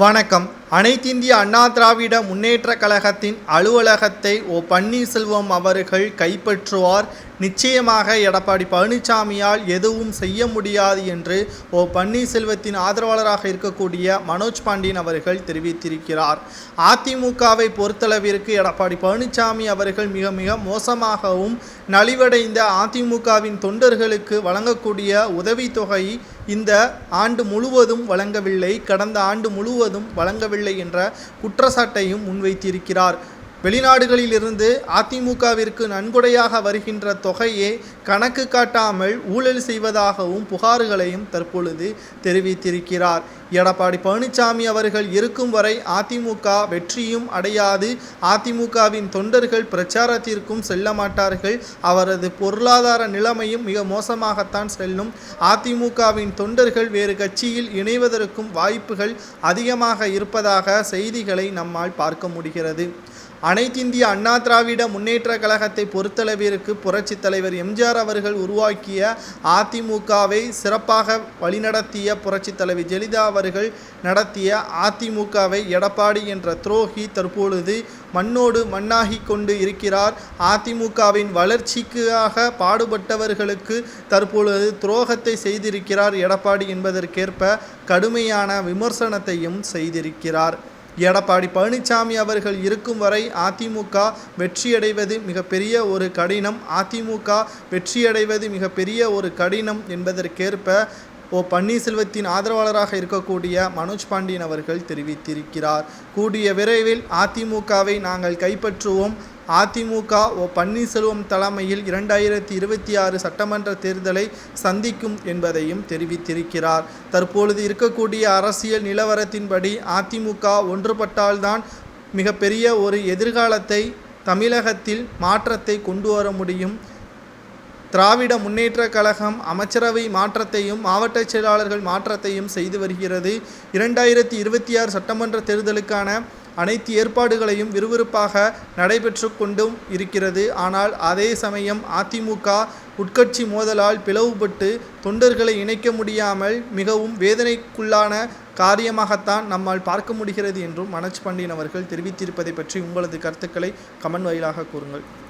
வணக்கம். அனைத்திந்திய அண்ணா திராவிட முன்னேற்றக் கழகத்தின் அலுவலகத்தை பன்னீர்செல்வம் அவர்கள் கைப்பற்றுவார். நிச்சயமாக எடப்பாடி பழனிசாமியால் எதுவும் செய்ய முடியாது என்று பன்னீர்செல்வத்தின் ஆதரவாளராக இருக்கக்கூடிய மனோஜ் பாண்டியன் அவர்கள் தெரிவித்திருக்கிறார். அதிமுகவை பொறுத்தளவிற்கு எடப்பாடி பழனிசாமி அவர்கள் மிக மிக மோசமாகவும் நலிவடைந்த அதிமுகவின் தொண்டர்களுக்கு வழங்கக்கூடிய உதவித்தொகை இந்த ஆண்டு முழுவதும் வழங்கவில்லை, கடந்த ஆண்டு முழுவதும் வழங்கவில்லை என்ற குற்றச்சாட்டையும் முன்வைத்திருக்கிறார். வெளிநாடுகளிலிருந்து அதிமுகவிற்கு நன்கொடையாக வருகின்ற தொகையை கணக்கு காட்டாமல் ஊழல் செய்வதாகவும் புகார்களையும் தற்பொழுது தெரிவித்திருக்கிறார். எடப்பாடி பழனிசாமி அவர்கள் இருக்கும் வரை அதிமுக வெற்றியும் அடையாது. அதிமுகவின் தொண்டர்கள் பிரச்சாரத்திற்கும் செல்ல மாட்டார்கள். அவரது பொருளாதார நிலைமையும் மிக மோசமாகத்தான் செல்லும். அதிமுகவின் தொண்டர்கள் வேறு கட்சியில் இணைவதற்கும் வாய்ப்புகள் அதிகமாக இருப்பதாக செய்திகளை நம்மால் பார்க்க முடிகிறது. அனைத்திந்திய அண்ணா திராவிட முன்னேற்றக் கழகத்தை பொறுத்தளவிற்கு புரட்சித் தலைவர் எம்ஜிஆர் அவர்கள் உருவாக்கிய அதிமுகவை சிறப்பாக வழிநடத்திய புரட்சித் தலைவர் ஜெயலலிதா அவர்கள் நடத்திய அதிமுகவை எடப்பாடி என்ற துரோகி தற்பொழுது மண்ணோடு மண்ணாகி கொண்டு இருக்கிறார். அதிமுகவின் வளர்ச்சிக்காக பாடுபட்டவர்களுக்கு தற்பொழுது துரோகத்தை செய்திருக்கிறார் எடப்பாடி என்பதற்கேற்ப கடுமையான விமர்சனத்தையும் செய்திருக்கிறார். எடப்பாடி பழனிசாமி அவர்கள் இருக்கும் வரை அதிமுக வெற்றியடைவது மிகப்பெரிய ஒரு கடினம். அதிமுக வெற்றியடைவது மிகப்பெரிய ஒரு கடினம் என்பதற்கேற்ப பன்னீர்செல்வத்தின் ஆதரவாளராக இருக்கக்கூடிய மனோஜ் பாண்டியன் அவர்கள் தெரிவித்திருக்கிறார். கூடிய விரைவில் அதிமுகவை நாங்கள் கைப்பற்றுவோம். அதிமுக பன்னீர்செல்வம் தலைமையில் 2026 சட்டமன்ற தேர்தலை சந்திக்கும் என்பதையும் தெரிவித்திருக்கிறார். தற்பொழுது இருக்கக்கூடிய அரசியல் நிலவரத்தின்படி அதிமுக ஒன்றுபட்டால்தான் மிகப்பெரிய ஒரு எதிர்காலத்தை தமிழகத்தில் மாற்றத்தை கொண்டு வர முடியும். திராவிட முன்னேற்றக் கழகம் அமைச்சரவை மாற்றத்தையும் மாவட்ட செயலாளர்கள் மாற்றத்தையும் செய்து வருகிறது. 2026 சட்டமன்ற தேர்தலுக்கான அனைத்து ஏற்பாடுகளையும் விறுவிறுப்பாக நடைபெற்று கொண்டும் இருக்கிறது. ஆனால் அதே சமயம் அதிமுக உட்கட்சி மோதலால் பிளவுபட்டு தொண்டர்களை இணைக்க முடியாமல் மிகவும் வேதனைக்குள்ளான காரியமாகத்தான் நம்மால் பார்க்க முடிகிறது என்றும் மனோஜ் பாண்டியன் அவர்கள் தெரிவித்திருப்பதை பற்றி உங்களது கருத்துக்களை கமெண்ட் வாயிலாக கூறுங்கள்.